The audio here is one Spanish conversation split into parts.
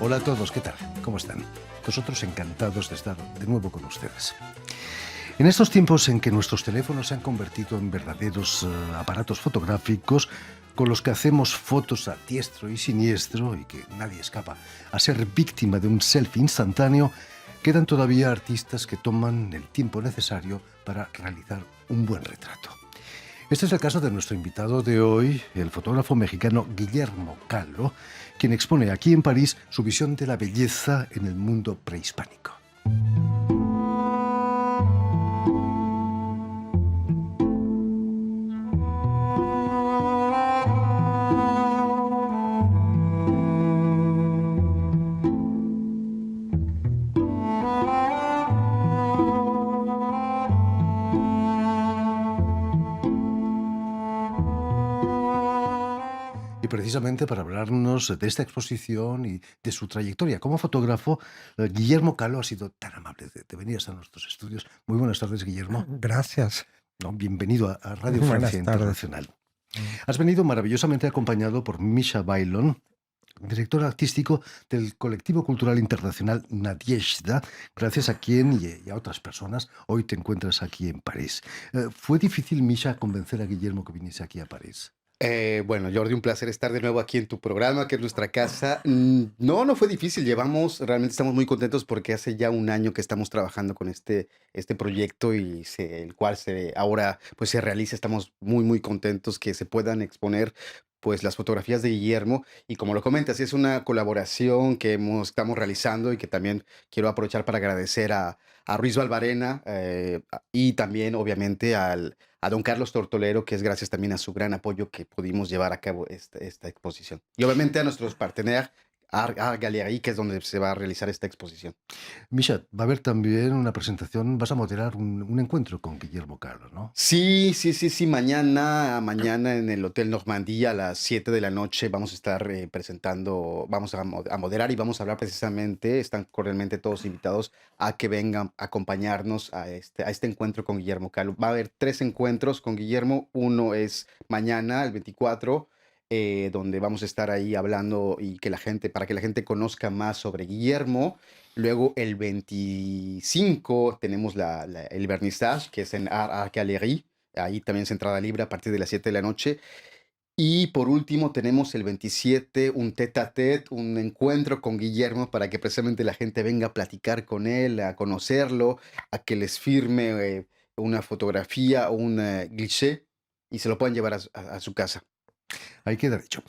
Hola a todos, ¿qué tal? ¿Cómo están? Nosotros encantados de estar de nuevo con ustedes. En estos tiempos en que nuestros teléfonos se han convertido en verdaderos aparatos fotográficos con los que hacemos fotos a diestro y siniestro y que nadie escapa a ser víctima de un selfie instantáneo, quedan todavía artistas que toman el tiempo necesario para realizar un buen retrato. Este es el caso de nuestro invitado de hoy, el fotógrafo mexicano Guillermo Kahlo, quien expone aquí en París su visión de la belleza en el mundo prehispánico. Y precisamente para hablarnos de esta exposición y de su trayectoria como fotógrafo, Guillermo Kahlo ha sido tan amable de venir hasta nuestros estudios. Muy buenas tardes, Guillermo. Gracias. No, bienvenido a Radio Francia Buenas tardes. Internacional. Has venido maravillosamente acompañado por Misha Bailon, director artístico del colectivo cultural internacional Nadiezhda, gracias a quien y a otras personas hoy te encuentras aquí en París. ¿Fue difícil, Misha, convencer a Guillermo que viniese aquí a París? Bueno, Jordi, un placer estar de nuevo aquí en tu programa, que es nuestra casa. No fue difícil. Realmente estamos muy contentos porque hace ya un año que estamos trabajando con este proyecto y el cual ahora pues se realiza. Estamos muy contentos que se puedan exponer pues las fotografías de Guillermo. Y como lo comentas, es una colaboración que estamos realizando y que también quiero aprovechar para agradecer a Ruiz Valvarena y también obviamente a don Carlos Tortolero, que es gracias también a su gran apoyo que pudimos llevar a cabo esta exposición. Y obviamente a nuestros partenaires, Art Galerie, que es donde se va a realizar esta exposición. Misha, va a haber también una presentación, vas a moderar un encuentro con Guillermo Kahlo, ¿no? Sí. Mañana en el Hotel Normandía a las 7 de la noche vamos a estar presentando, vamos a moderar y vamos a hablar precisamente, están cordialmente todos invitados a que vengan a acompañarnos a este encuentro con Guillermo Kahlo. Va a haber 3 encuentros con Guillermo. Uno es mañana, el 24, donde vamos a estar ahí hablando y para que la gente conozca más sobre Guillermo. Luego el 25 tenemos el vernissage, que es en Art Galerie. Ahí también es entrada libre a partir de las 7 de la noche. Y por último tenemos el 27, un tête-à-tête, un encuentro con Guillermo para que precisamente la gente venga a platicar con él, a conocerlo, a que les firme una fotografía o un cliché y se lo puedan llevar a su casa. Ahí queda dicho.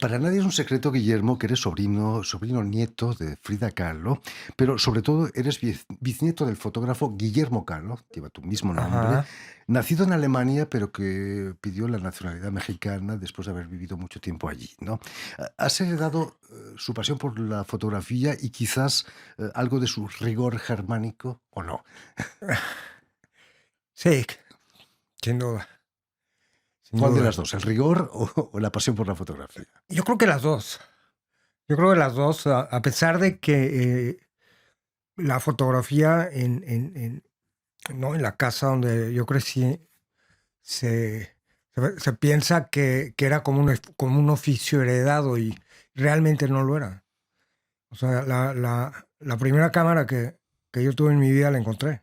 Para nadie es un secreto, Guillermo, que eres sobrino nieto de Frida Kahlo, pero sobre todo eres bisnieto del fotógrafo Guillermo Kahlo, lleva tu mismo nombre, Ajá. nacido en Alemania, pero que pidió la nacionalidad mexicana después de haber vivido mucho tiempo allí, ¿no? ¿Has heredado su pasión por la fotografía y quizás algo de su rigor germánico o no? Sí, sin duda, sin ¿Cuál de duda. las dos, el rigor o la pasión por la fotografía? Yo creo que las dos. Yo creo que las dos, a pesar de que la fotografía ¿no? En la casa donde yo crecí, se piensa que era como un oficio heredado y realmente no lo era. O sea, la primera cámara que yo tuve en mi vida la encontré.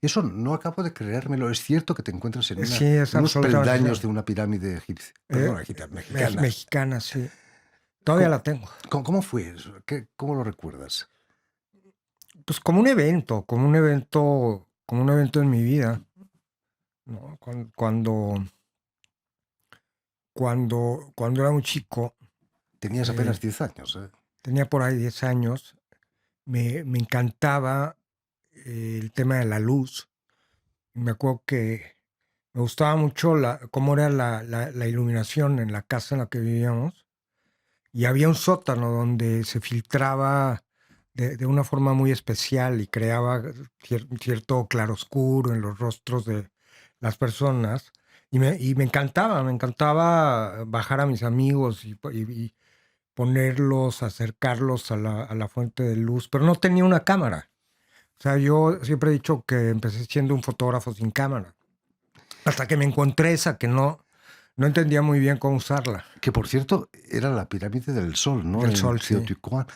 Eso no acabo de creérmelo. Es cierto que te encuentras en Sí, es unos absolutamente peldaños de cierto. una pirámide egipcia, Eh, perdón, egipcia, mexicana. Mexicana, sí. Todavía ¿Cómo, la tengo. cómo fue eso? ¿Cómo lo recuerdas? Pues como un evento en mi vida, ¿no? Cuando era un chico, Tenías eh, apenas 10 años, ¿eh? tenía por ahí 10 años, me encantaba el tema de la luz. Y me acuerdo que me gustaba mucho cómo era la iluminación en la casa en la que vivíamos. Y había un sótano donde se filtraba de una forma muy especial y creaba cierto claroscuro en los rostros de las personas. Y me encantaba bajar a mis amigos y ponerlos, acercarlos a la fuente de luz, pero no tenía una cámara. O sea, yo siempre he dicho que empecé siendo un fotógrafo sin cámara. Hasta que me encontré esa que no No entendía muy bien cómo usarla. Que por cierto, era la pirámide del Sol, ¿no? Del En Sol, sí. Teotihuacán.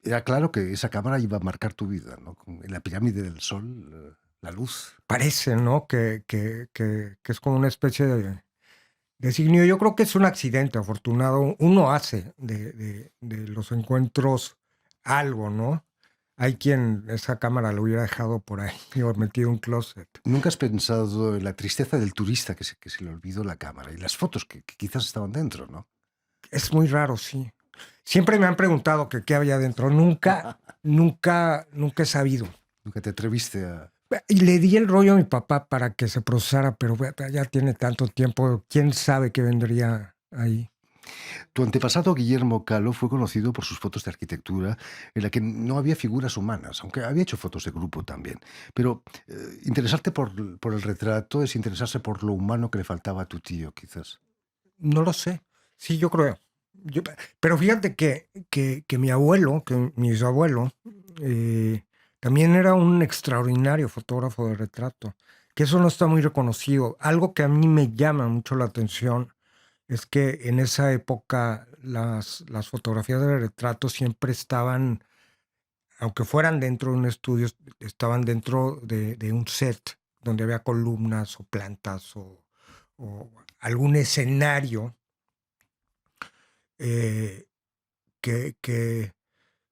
Era claro que esa cámara iba a marcar tu vida, ¿no? En la pirámide del Sol, la luz. Parece, ¿no? Que es como una especie de designio. Yo creo que es un accidente afortunado. Uno hace de los encuentros algo, ¿no? Hay quien esa cámara lo hubiera dejado por ahí o metido en un closet. ¿Nunca has pensado en la tristeza del turista que se le olvidó la cámara y las fotos que quizás estaban dentro, ¿no? Es muy raro, sí. Siempre me han preguntado que qué había dentro. Nunca he sabido. Nunca te atreviste a... Y le di el rollo a mi papá para que se procesara, pero ya tiene tanto tiempo. ¿Quién sabe qué vendría ahí? Tu antepasado Guillermo Calo fue conocido por sus fotos de arquitectura en la que no había figuras humanas, aunque había hecho fotos de grupo también. Pero interesarte por el retrato es interesarse por lo humano que le faltaba a tu tío, quizás. No lo sé. Sí, yo creo. Pero fíjate que mi abuelo, que mi bisabuelo, también era un extraordinario fotógrafo de retrato, que eso no está muy reconocido. Algo que a mí me llama mucho la atención es que en esa época las fotografías de retrato siempre estaban, aunque fueran dentro de un estudio, estaban dentro de un set donde había columnas o plantas o algún escenario eh, que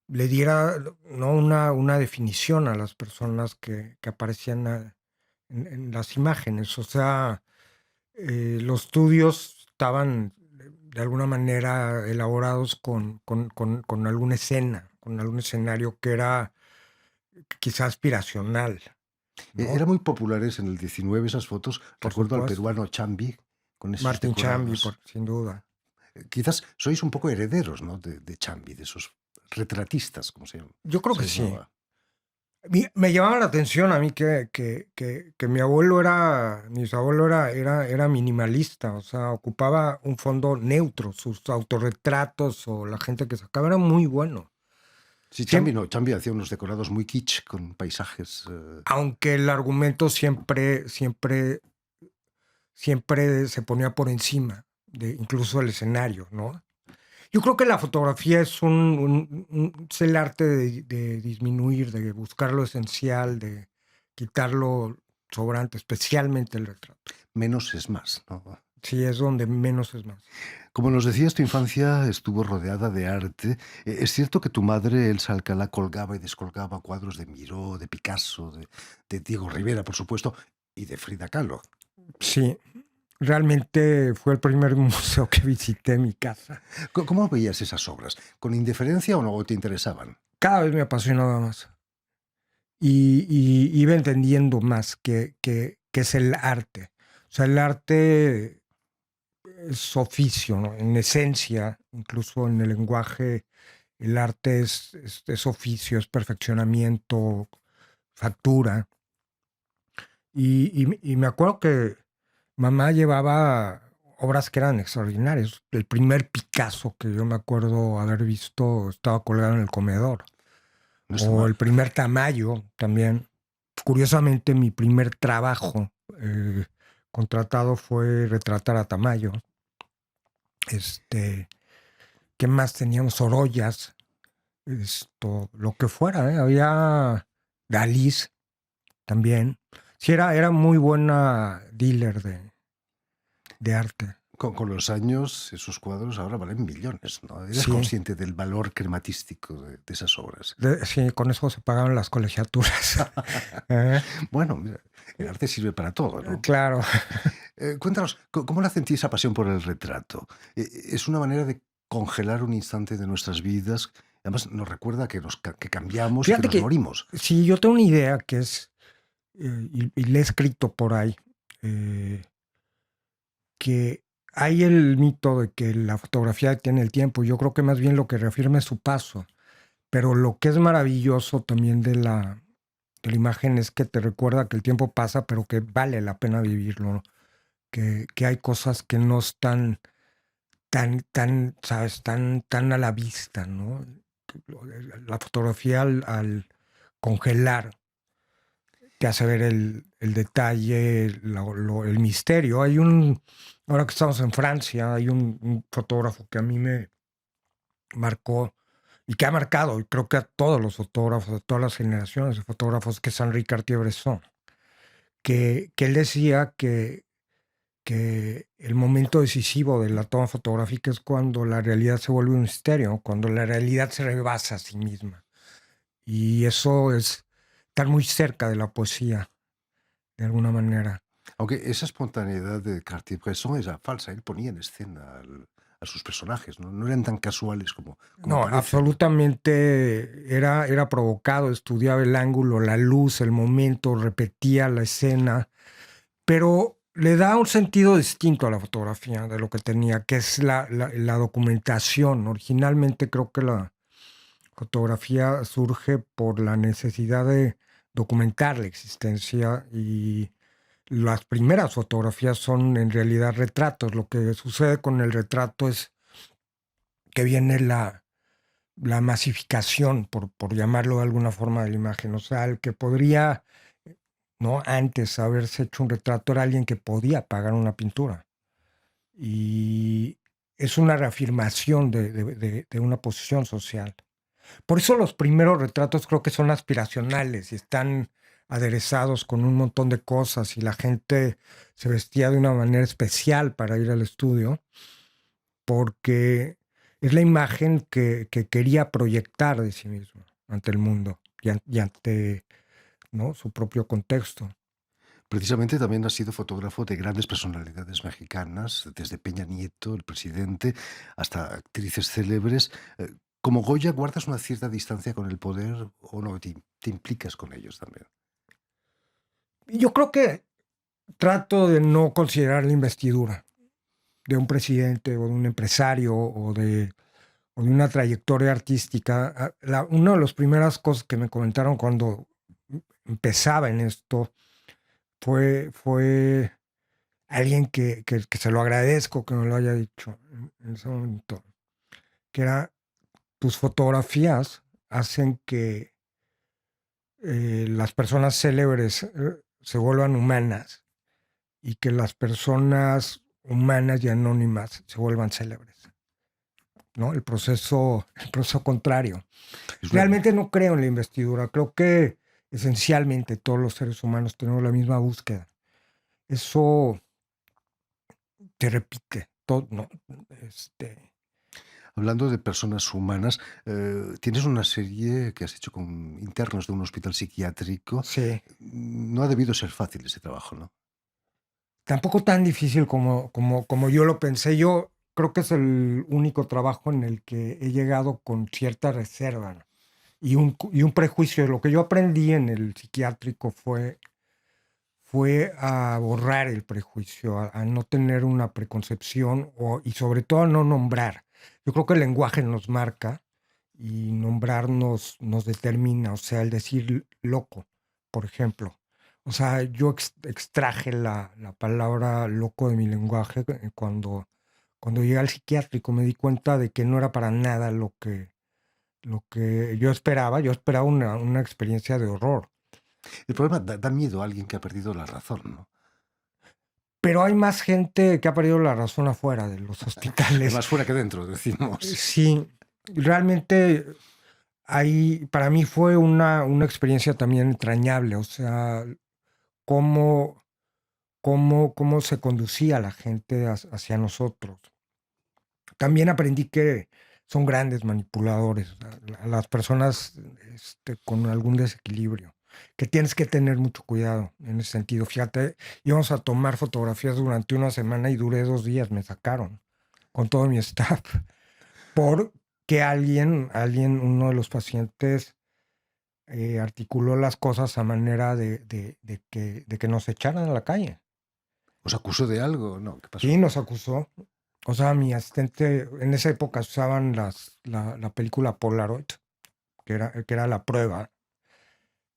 le diera, ¿no? una definición a las personas que aparecían en las imágenes. O sea, los estudios estaban de alguna manera elaborados con alguna escena, con algún escenario que era quizá aspiracional, Era ¿no? muy populares en el 19 esas fotos. Por Recuerdo al supuesto. peruano Chambi con esos Martin Chambi, decorados. sin duda. Quizás sois un poco herederos, ¿no? De Chambi, de esos retratistas, como Yo creo se que sí. llamaba. Me llamaba la atención a mí que mi abuelo mi bisabuelo era minimalista, o sea, ocupaba un fondo neutro, sus autorretratos o la gente que sacaba era muy bueno. Sí, Chambi Siem- no. Chambi hacía unos decorados muy kitsch con paisajes. Aunque el argumento siempre se ponía por encima de incluso el escenario, ¿no? Yo creo que la fotografía es el arte de disminuir, de buscar lo esencial, de quitar lo sobrante, especialmente el retrato. Menos es más, ¿no? Sí, es donde menos es más. Como nos decías, tu infancia estuvo rodeada de arte. Es cierto que tu madre, Elsa Alcalá, colgaba y descolgaba cuadros de Miró, de Picasso, de Diego Rivera, por supuesto, y de Frida Kahlo. Sí, realmente fue el primer museo que visité en mi casa. ¿Cómo veías esas obras? ¿Con indiferencia o no te interesaban? Cada vez me apasionaba más y iba entendiendo más que es el arte. O sea, el arte es oficio, ¿no? En esencia, incluso en el lenguaje, el arte es oficio, es perfeccionamiento, factura. Y me acuerdo que mamá llevaba obras que eran extraordinarias. El primer Picasso que yo me acuerdo haber visto estaba colgado en el comedor. No está O mal. el primer Tamayo también. Curiosamente, mi primer trabajo contratado fue retratar a Tamayo. ¿Qué más teníamos? Sorollas, lo que fuera, ¿eh? Había Dalís también. Sí, era muy buena dealer de arte. Con los años, esos cuadros ahora valen millones, ¿no? ¿Eres Sí, consciente del valor crematístico de esas obras? sí, con eso se pagaban las colegiaturas. ¿Eh? Bueno, mira, el arte sirve para todo, ¿no? Claro. Cuéntanos, ¿cómo nace en ti esa pasión por el retrato? ¿Es una manera de congelar un instante de nuestras vidas? Además, nos recuerda que cambiamos y que Fíjate nos que morimos. si yo tengo una idea que es, y le he escrito por ahí, eh, que hay el mito de que la fotografía tiene el tiempo. Yo creo que más bien lo que reafirma es su paso. Pero lo que es maravilloso también de la imagen es que te recuerda que el tiempo pasa, pero que vale la pena vivirlo, ¿no? Que hay cosas que no están ¿sabes? Tan a la vista, ¿no? La fotografía al congelar te hace ver el detalle, el misterio. Ahora que estamos en Francia, hay un fotógrafo que a mí me marcó y que ha marcado, y creo que a todos los fotógrafos, a todas las generaciones de fotógrafos, que es Henri Cartier-Bresson, que él decía que el momento decisivo de la toma fotográfica es cuando la realidad se vuelve un misterio, cuando la realidad se rebasa a sí misma. Y eso es estar muy cerca de la poesía, de alguna manera. Aunque esa espontaneidad de Cartier-Bresson era falsa, él ponía en escena a sus personajes, ¿no? No eran tan casuales como No, parecen. absolutamente era provocado, estudiaba el ángulo, la luz, el momento, repetía la escena, pero le da un sentido distinto a la fotografía de lo que tenía, que es la documentación. Originalmente creo que la fotografía surge por la necesidad de documentar la existencia, y las primeras fotografías son en realidad retratos. Lo que sucede con el retrato es que viene la masificación, por llamarlo de alguna forma, de la imagen. O sea, el que podría, ¿no?, antes haberse hecho un retrato era alguien que podía pagar una pintura. Y es una reafirmación de una posición social. Por eso los primeros retratos creo que son aspiracionales y están aderezados con un montón de cosas, y la gente se vestía de una manera especial para ir al estudio, porque es la imagen que quería proyectar de sí mismo ante el mundo y ante, ¿no?, su propio contexto. Precisamente también ha sido fotógrafo de grandes personalidades mexicanas, desde Peña Nieto, el presidente, hasta actrices célebres. Como Goya, ¿guardas una cierta distancia con el poder o no? ¿Te implicas con ellos también? Y yo creo que trato de no considerar la investidura de un presidente o de un empresario o de una trayectoria artística. Una de las primeras cosas que me comentaron cuando empezaba en esto fue alguien que se lo agradezco que me lo haya dicho en ese momento, que era: tus fotografías hacen que las personas célebres se vuelvan humanas, y que las personas humanas y anónimas se vuelvan célebres, ¿no? El proceso contrario. Es una, Realmente no creo en la investidura. Creo que esencialmente todos los seres humanos tenemos la misma búsqueda. Eso te repite todo, ¿no? Este, Hablando de personas humanas, tienes una serie que has hecho con internos de un hospital psiquiátrico. sí, No ha debido ser fácil ese trabajo, ¿no? tampoco tan difícil como yo lo pensé. Yo creo que es el único trabajo en el que he llegado con cierta reserva, ¿no?, y un prejuicio. Lo que yo aprendí en el psiquiátrico fue a borrar el prejuicio, a no tener una preconcepción, y sobre todo a no nombrar. Yo creo que el lenguaje nos marca, y nombrar nos determina. O sea, el decir loco, por ejemplo. O sea, yo extraje la palabra loco de mi lenguaje cuando llegué al psiquiátrico. Me di cuenta de que no era para nada lo que yo esperaba. Yo esperaba una experiencia de horror. El problema da miedo a alguien que ha perdido la razón, ¿no? Pero hay más gente que ha perdido la razón afuera de los Es hospitales. más fuera que dentro, decimos. Sí, realmente para mí fue una experiencia también entrañable. O sea, cómo, cómo se conducía la gente hacia nosotros. También aprendí que son grandes manipuladores, o sea, las personas con algún desequilibrio, que tienes que tener mucho cuidado en ese sentido. Fíjate, íbamos a tomar fotografías durante una semana y duré 2 días, me sacaron con todo mi staff, porque uno de los pacientes articuló las cosas a manera de que nos echaran a la calle. ¿Os acusó de algo? No, ¿qué pasó? Sí, nos acusó. O sea, mi asistente, en esa época usaban la película Polaroid, que era la prueba,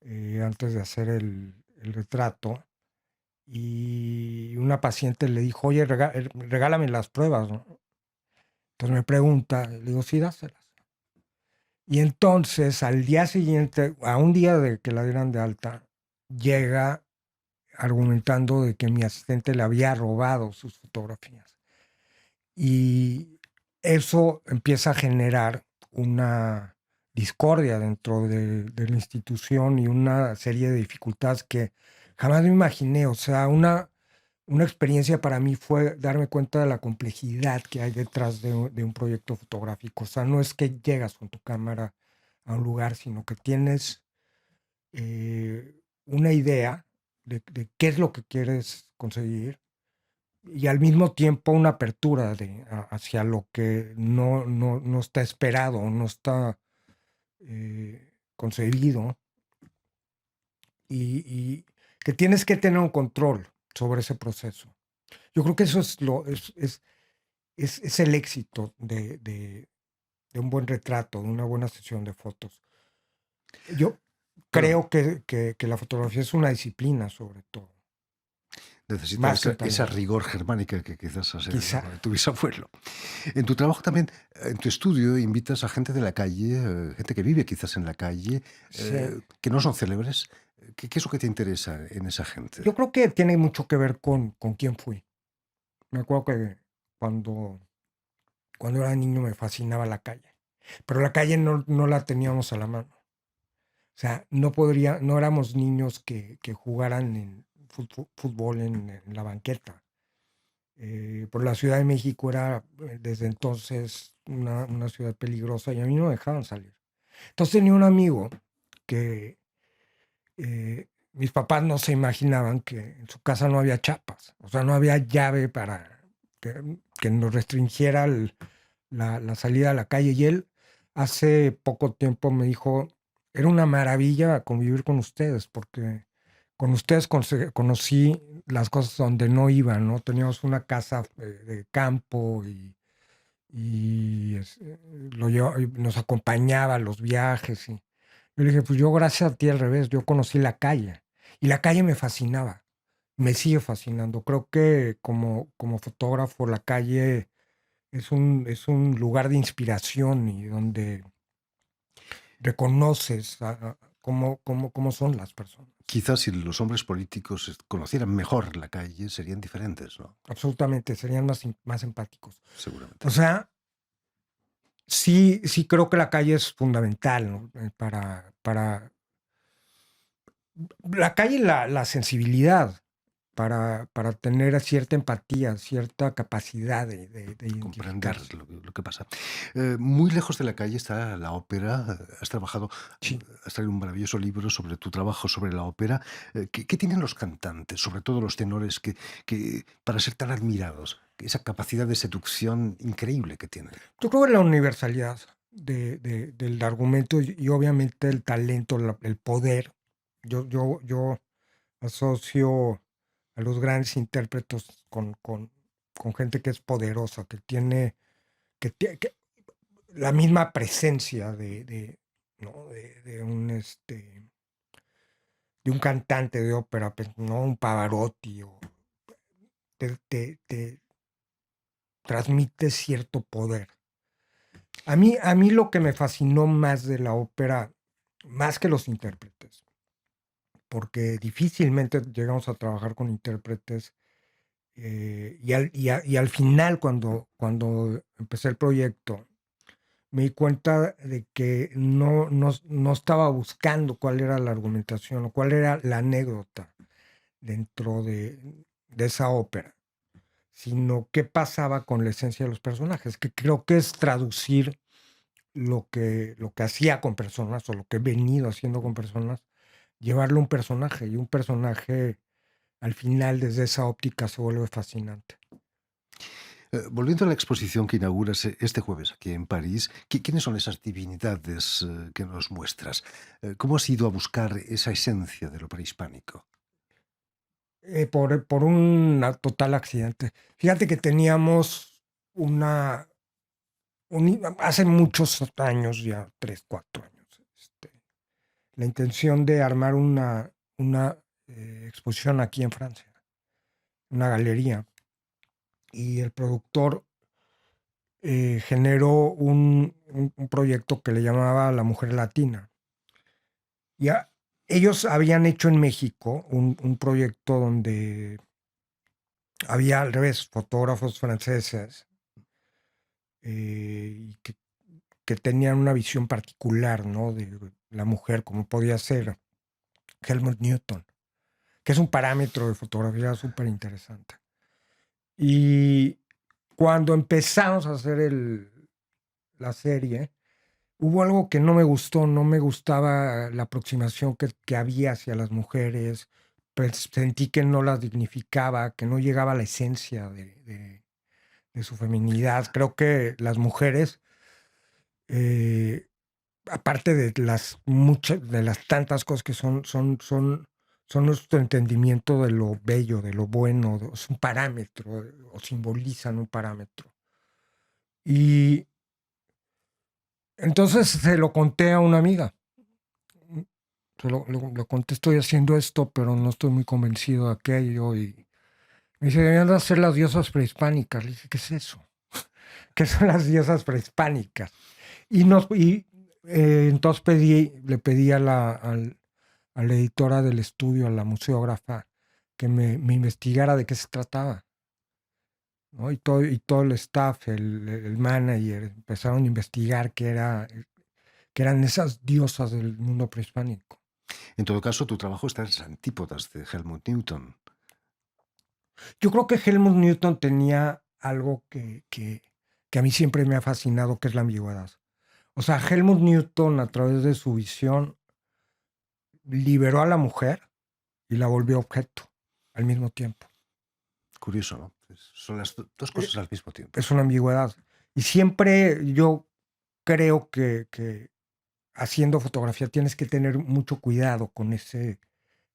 antes de hacer el retrato. Y una paciente le dijo: oye, regálame las pruebas, ¿no? Entonces me pregunta, le digo: sí, dáselas. Y entonces al día siguiente, a un día de que la dieran de alta, llega argumentando de que mi asistente le había robado sus fotografías. Y eso empieza a generar una discordia dentro de la institución y una serie de dificultades que jamás me imaginé. O sea, una experiencia para mí fue darme cuenta de la complejidad que hay detrás de un proyecto fotográfico. O sea, no es que llegas con tu cámara a un lugar, sino que tienes una idea de qué es lo que quieres conseguir y al mismo tiempo una apertura hacia lo que no está esperado, no está concebido y que tienes que tener un control sobre ese proceso. Yo creo que eso es el éxito de un buen retrato, de una buena sesión de fotos. Yo Claro, creo que la fotografía es una disciplina sobre todo, necesita más que esa, un esa talento, rigor germánica que quizás has quizá. heredado de tu bisabuelo. En tu trabajo también, en tu estudio, invitas a gente de la calle, gente que vive quizás en la calle, Sí. que no son célebres. ¿Qué es lo que te interesa en esa gente? Yo creo que tiene mucho que ver con quién fui. Me acuerdo que cuando, cuando era niño me fascinaba la calle, pero la calle no la teníamos a la mano. O sea, no éramos niños que jugaran en fútbol en la banqueta. Por la Ciudad de México era desde entonces una ciudad peligrosa y a mí no me dejaban salir. Entonces tenía un amigo que mis papás no se imaginaban que en su casa no había chapas, o sea, no había llave para que nos restringiera la salida a la calle. Y él hace poco tiempo me dijo, era una maravilla convivir con ustedes, porque con ustedes conocí las cosas donde no iba, ¿no? Teníamos una casa de campo y nos acompañaba a los viajes. Y yo le dije, pues yo gracias a ti al revés, yo conocí la calle y la calle me fascinaba, me sigue fascinando. Creo que como fotógrafo la calle es un lugar de inspiración y donde reconoces cómo son las personas. Quizás si los hombres políticos conocieran mejor la calle, serían diferentes, ¿no? Absolutamente, serían más empáticos. Seguramente. O sea, sí creo que la calle es fundamental, ¿no? La calle y la sensibilidad para tener cierta empatía, cierta capacidad de Comprender identificarse. lo que pasa. Muy lejos de la calle está la ópera. Has trabajado, Sí. has traído un maravilloso libro sobre tu trabajo sobre la ópera. ¿Qué tienen los cantantes, sobre todo los tenores, para ser tan admirados? Esa capacidad de seducción increíble que tienen. Yo creo que la universalidad del argumento y obviamente el talento, el poder. Yo asocio a los grandes intérpretes con gente que es poderosa, que la misma presencia ¿no? de un cantante de ópera, pues, no un Pavarotti, te transmite cierto poder. A mí lo que me fascinó más de la ópera, más que los intérpretes, porque difícilmente llegamos a trabajar con intérpretes. Y al final, cuando empecé el proyecto, me di cuenta de que no estaba buscando cuál era la argumentación o cuál era la anécdota dentro de esa ópera, sino qué pasaba con la esencia de los personajes, que creo que es traducir lo que hacía con personas o lo que he venido haciendo con personas, llevarlo a un personaje y un personaje al final desde esa óptica se vuelve fascinante. Volviendo a la exposición que inauguras este jueves aquí en París, ¿quiénes son esas divinidades que nos muestras? ¿Cómo has ido a buscar esa esencia de lo prehispánico? Por un total accidente. Fíjate que teníamos hace muchos años, ya 3, 4 años, la intención de armar una exposición aquí en Francia, una galería. Y el productor generó un proyecto que le llamaba La Mujer Latina. Y ellos habían hecho en México un proyecto donde había al revés fotógrafos franceses y que tenían una visión particular, ¿no? De la mujer, como podía ser Helmut Newton, que es un parámetro de fotografía súper interesante. Y cuando empezamos a hacer la serie, hubo algo que no me gustó, no me gustaba la aproximación que había hacia las mujeres, pues sentí que no las dignificaba, que no llegaba a la esencia de su feminidad. Creo que las mujeres, eh, aparte de muchas, de las tantas cosas que son nuestro entendimiento de lo bello, de lo bueno, es un parámetro, o simbolizan un parámetro. Y entonces se lo conté a una amiga. Lo conté, estoy haciendo esto, pero no estoy muy convencido de aquello. Y me dice, deberían de hacer las diosas prehispánicas. Le dije, ¿qué es eso? ¿Qué son las diosas prehispánicas? Entonces le pedí a a la editora del estudio, a la museógrafa, que me investigara de qué se trataba, ¿no? Y todo el staff, el manager, empezaron a investigar que eran esas diosas del mundo prehispánico. En todo caso, tu trabajo está en las antípodas de Helmut Newton. Yo creo que Helmut Newton tenía algo que a mí siempre me ha fascinado, que es la ambigüedad. O sea, Helmut Newton, a través de su visión, liberó a la mujer y la volvió objeto al mismo tiempo. Curioso, ¿no? Son las dos cosas al mismo tiempo. Es una ambigüedad. Y siempre yo creo que haciendo fotografía tienes que tener mucho cuidado con ese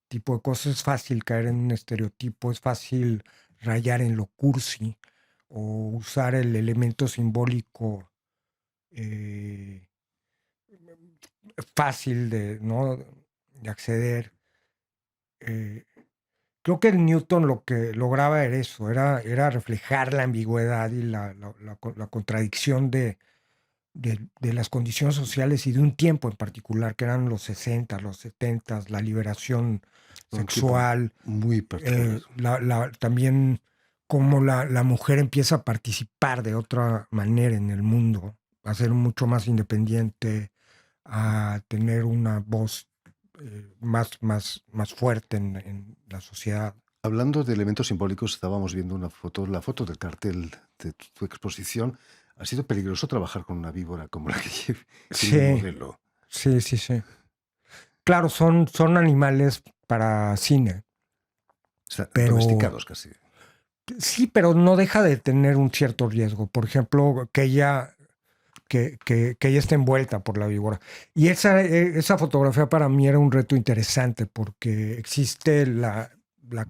tipo de cosas. Es fácil caer en un estereotipo, es fácil rayar en lo cursi o usar el elemento simbólico fácil ¿no? de acceder. Creo que el Newton lo que lograba era eso, era reflejar la ambigüedad y la contradicción de las condiciones sociales y de un tiempo en particular, que eran los 60, los 70, la liberación sexual, muy particular. También cómo la mujer empieza a participar de otra manera en el mundo, a ser mucho más independiente, a tener una voz más fuerte en la sociedad. Hablando de elementos simbólicos, estábamos viendo la foto del cartel de tu exposición. Ha sido peligroso trabajar con una víbora como la que tiene el modelo. Sí. Claro, son animales para cine. O sea, domesticados casi. Sí, pero no deja de tener un cierto riesgo. Por ejemplo, que ella esté envuelta por la víbora. Y esa fotografía para mí era un reto interesante porque existe la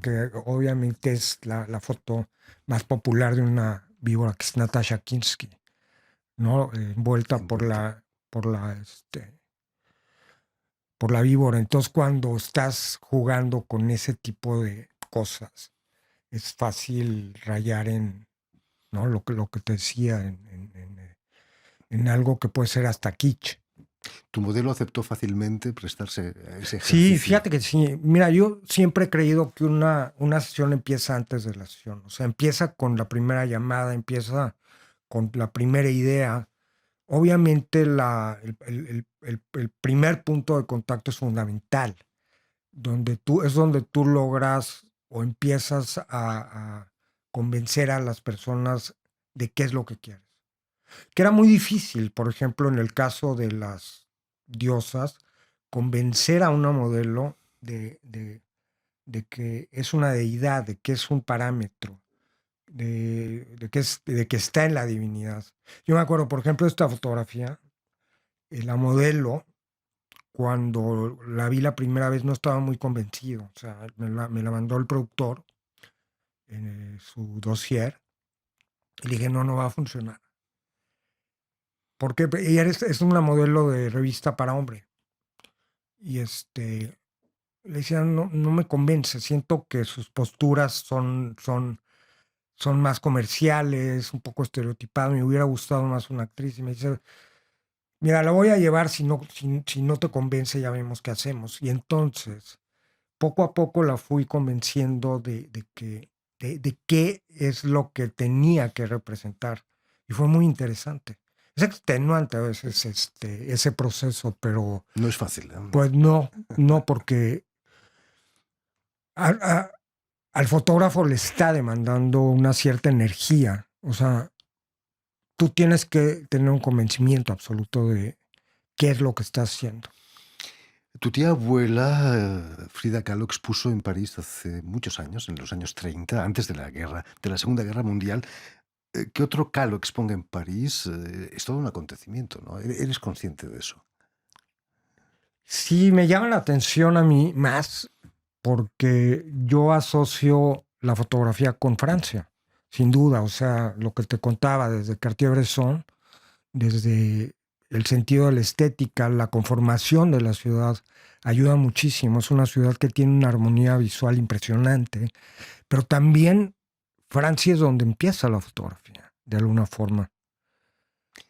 que obviamente es la foto más popular de una víbora, que es Natasha Kinski, ¿no? Envuelta por la víbora. Entonces, cuando estás jugando con ese tipo de cosas, es fácil rayar en, ¿no? Lo que te decía, en algo que puede ser hasta kitsch. ¿Tu modelo aceptó fácilmente prestarse a ese ejercicio? Sí, fíjate que sí. Mira, yo siempre he creído que una sesión empieza antes de la sesión. O sea, empieza con la primera llamada, empieza con la primera idea. Obviamente el primer punto de contacto es fundamental, donde tú logras o empiezas a convencer a las personas de qué es lo que quieres. Que era muy difícil, por ejemplo, en el caso de las diosas, convencer a una modelo de que es una deidad, de que es un parámetro, de que está en la divinidad. Yo me acuerdo, por ejemplo, de esta fotografía, la modelo, cuando la vi la primera vez no estaba muy convencido. O sea, me la mandó el productor en su dossier y le dije, no va a funcionar. Porque ella es una modelo de revista para hombre. Y le decía, no me convence, siento que sus posturas son más comerciales, un poco estereotipadas, me hubiera gustado más una actriz. Y me dice, Mira, la voy a llevar, si no te convence, ya vemos qué hacemos. Y entonces, poco a poco la fui convenciendo de qué es lo que tenía que representar. Y fue muy interesante. Es extenuante a veces ese proceso, pero No es fácil, ¿eh? pues no, porque a- a- al fotógrafo le está demandando una cierta energía. O sea, tú tienes que tener un convencimiento absoluto de qué es lo que estás haciendo. Tu tía abuela, Frida Kahlo, expuso en París hace muchos años, en los años 30, antes de la guerra, de la Segunda Guerra Mundial. Que otro Kahlo exponga en París es todo un acontecimiento, ¿no? ¿Eres consciente de eso? Sí, me llama la atención a mí más porque yo asocio la fotografía con Francia, sin duda. O sea, lo que te contaba desde Cartier-Bresson, desde el sentido de la estética, la conformación de la ciudad, ayuda muchísimo. Es una ciudad que tiene una armonía visual impresionante, pero también Francia es donde empieza la fotografía, de alguna forma.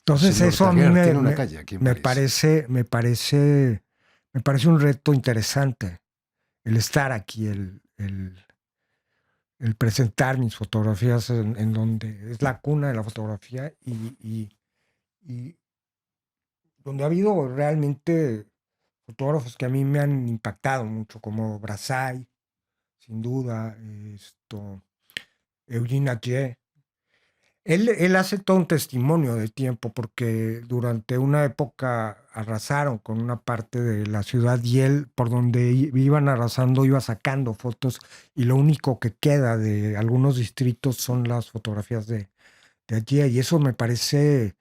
Entonces Señor eso a mí Daguerre tiene una calle aquí en me París. me parece un reto interesante el estar aquí, el presentar mis fotografías en donde es la cuna de la fotografía y donde ha habido realmente fotógrafos que a mí me han impactado mucho, como Brassai, sin duda, Eugene Atget. Él hace todo un testimonio de tiempo porque durante una época arrasaron con una parte de la ciudad y él, por donde iban arrasando, iba sacando fotos y lo único que queda de algunos distritos son las fotografías de allí. Y eso me parece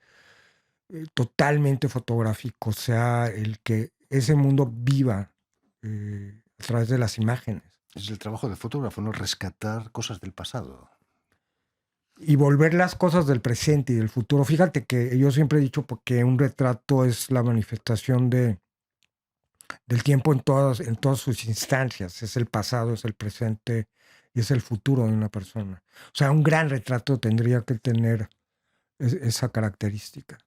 totalmente fotográfico, o sea, el que ese mundo viva a través de las imágenes. Es el trabajo del fotógrafo, ¿no? Rescatar cosas del pasado. Y volver las cosas del presente y del futuro. Fíjate que yo siempre he dicho que un retrato es la manifestación del tiempo en todas sus instancias. Es el pasado, es el presente y es el futuro de una persona. O sea, un gran retrato tendría que tener esa característica.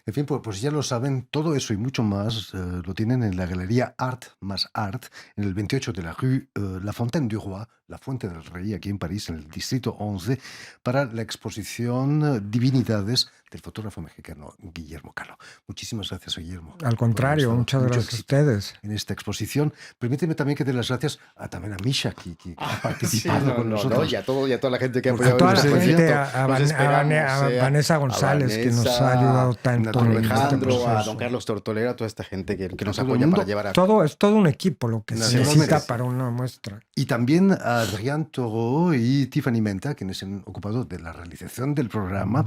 En fin, pues ya lo saben, todo eso y mucho más lo tienen en la galería Art más Art, en el 28 de la rue La Fontaine du Roi, la Fuente del Rey, aquí en París, en el distrito 11, para la exposición Divinidades del fotógrafo mexicano Guillermo Kahlo. Muchísimas gracias, Guillermo. Al por haber contrario, estado. muchas Mucho gracias a éxito ustedes. en esta exposición. Permíteme también que dé las gracias también a Misha, que ha Sí, participado con no, nosotros. y a toda la gente que ha Por A apoyado toda el la presencia. gente, proyecto. a, Los esperamos, a Vanessa González, que nos ha ayudado tanto en este Alejandro, a proceso. don Carlos Tortolera, a toda esta gente que nos todo el apoya mundo. para llevar a... Es todo un equipo lo que se Naturalmente. necesita para una muestra. Y también a Adrián Toro y Tiffany Menta, quienes se han ocupado de la realización del programa.